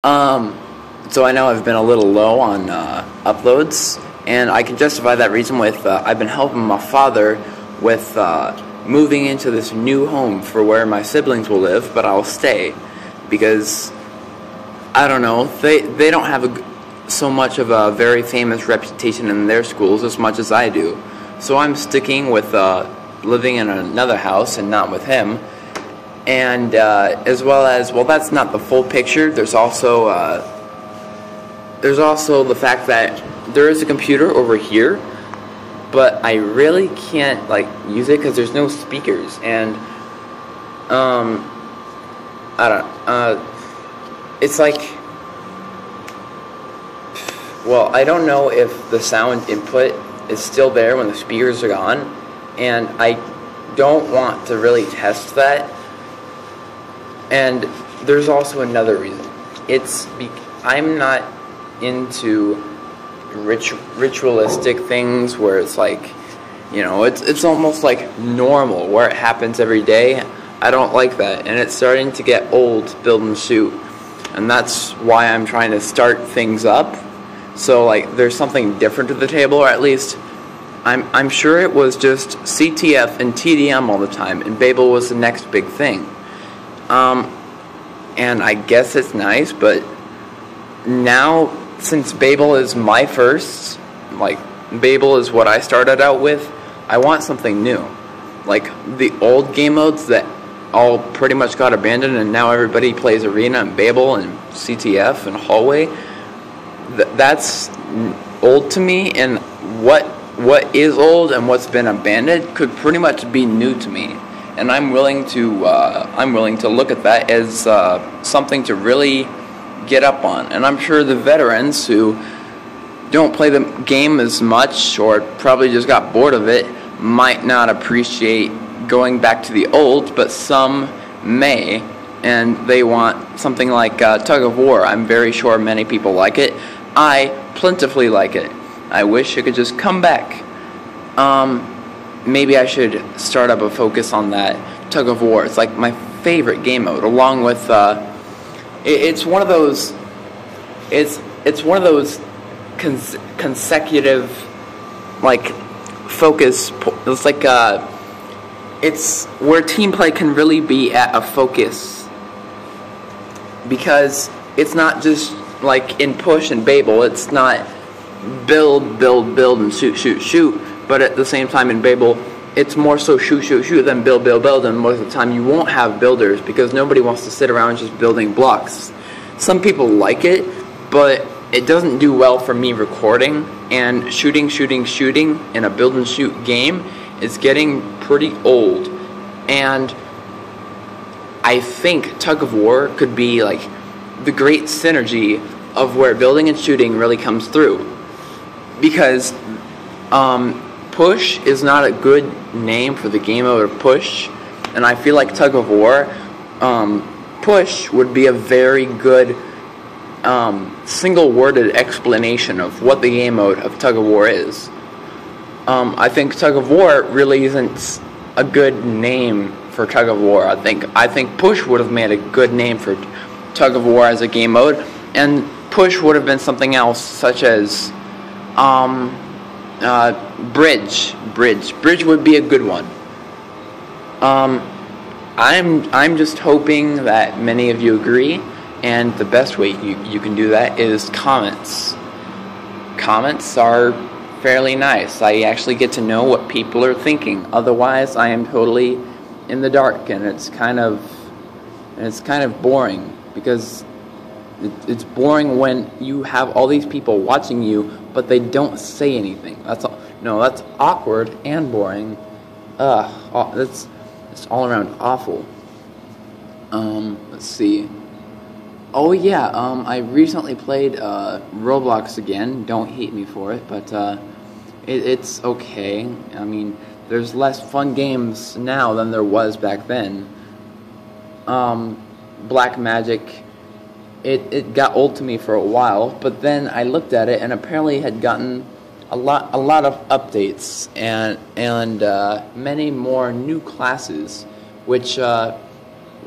Um, so I know I've been a little low on uploads, and I can justify that reason with I've been helping my father with moving into this new home for where my siblings will live, but I'll stay because I don't know, they don't have so much of a very famous reputation in their schools as much as I do. So I'm sticking with living in another house and not with him. And as well as, well, that's not the full picture. There's also the fact that there is a computer over here, but I really can't like use it because there's no speakers. And I don't. It's like, well, I don't know if the sound input is still there when the speakers are gone, and I don't want to really test that. And there's also another reason. I'm not into ritualistic things where it's like, you know, it's almost like normal where it happens every day. I don't like that, and it's starting to get old, build and shoot, and that's why I'm trying to start things up. So like, there's something different to the table, or at least I'm sure it was just CTF and TDM all the time, and Babel was the next big thing. And I guess it's nice, but now, since Babel is my first, like, Babel is what I started out with, I want something new. Like, the old game modes that all pretty much got abandoned, and now everybody plays Arena and Babel and CTF and Hallway, that's old to me, and what is old and what's been abandoned could pretty much be new to me. And I'm willing to look at that as something to really get up on. And I'm sure the veterans who don't play the game as much or probably just got bored of it might not appreciate going back to the old, but some may, and they want something like Tug of War. I'm very sure many people like it. I plentifully like it. I wish it could just come back. Maybe I should start up a focus on that. Tug of War. It's like my favorite game mode, along with it's one of those. It's one of those consecutive, like, focus. It's like it's where team play can really be at a focus, because it's not just like in Push and Babel. It's not build, build, build, and shoot, shoot, shoot. But at the same time in Babel, it's more so shoot, shoot, shoot than build, build, build. And most of the time you won't have builders because nobody wants to sit around just building blocks. Some people like it, but it doesn't do well for me recording. And shooting, shooting, shooting in a build and shoot game is getting pretty old. And I think Tug of War could be like the great synergy of where building and shooting really comes through. Because Push is not a good name for the game mode of Push, and I feel like Tug of War, Push would be a very good single-worded explanation of what the game mode of Tug of War is. I think Tug of War really isn't a good name for Tug of War. I think Push would have made a good name for Tug of War as a game mode, and Push would have been something else, such as Bridge would be a good one. I'm just hoping that many of you agree, and the best way you can do that is comments. Comments are fairly nice. I actually get to know what people are thinking. Otherwise, I am totally in the dark, and it's kind of boring, because it's boring when you have all these people watching you, but they don't say anything. That's awkward and boring. It's all around awful. Let's see. Oh yeah, I recently played Roblox again. Don't hate me for it, but it's okay. I mean, there's less fun games now than there was back then. Black Magic. It got old to me for a while, but then I looked at it, and apparently it had gotten a lot of updates and many more new classes, which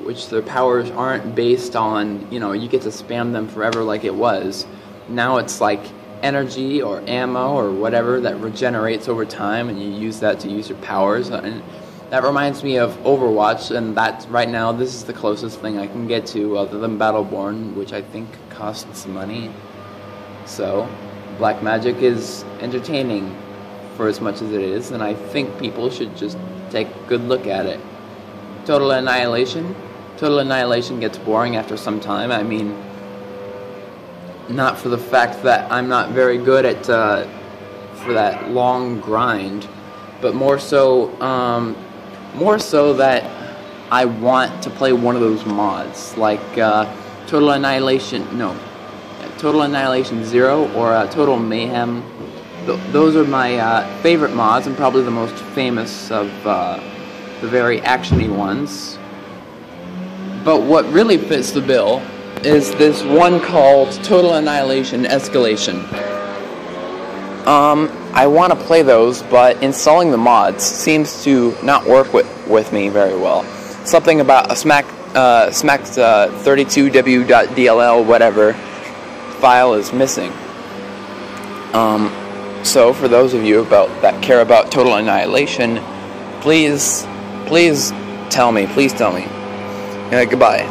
which their powers aren't based on, you get to spam them forever like it was. Now it's like energy or ammo or whatever that regenerates over time, and you use that to use your powers. And that reminds me of Overwatch, and that's right now this is the closest thing I can get to other than Battleborn, which I think costs money. So black magic is entertaining for as much as it is, and I think people should just take a good look at it. Total Annihilation gets boring after some time. I mean, not for the fact that I'm not very good at for that long grind, but more so that I want to play one of those mods, like Total Annihilation 0 or Total Mayhem. Those are my favorite mods, and probably the most famous of the very actiony ones. But what really fits the bill is this one called Total Annihilation Escalation. I want to play those, but installing the mods seems to not work with me very well. Something about a Smack 32w.dll whatever file is missing. So for those of you that care about Total Annihilation, please tell me. Goodbye.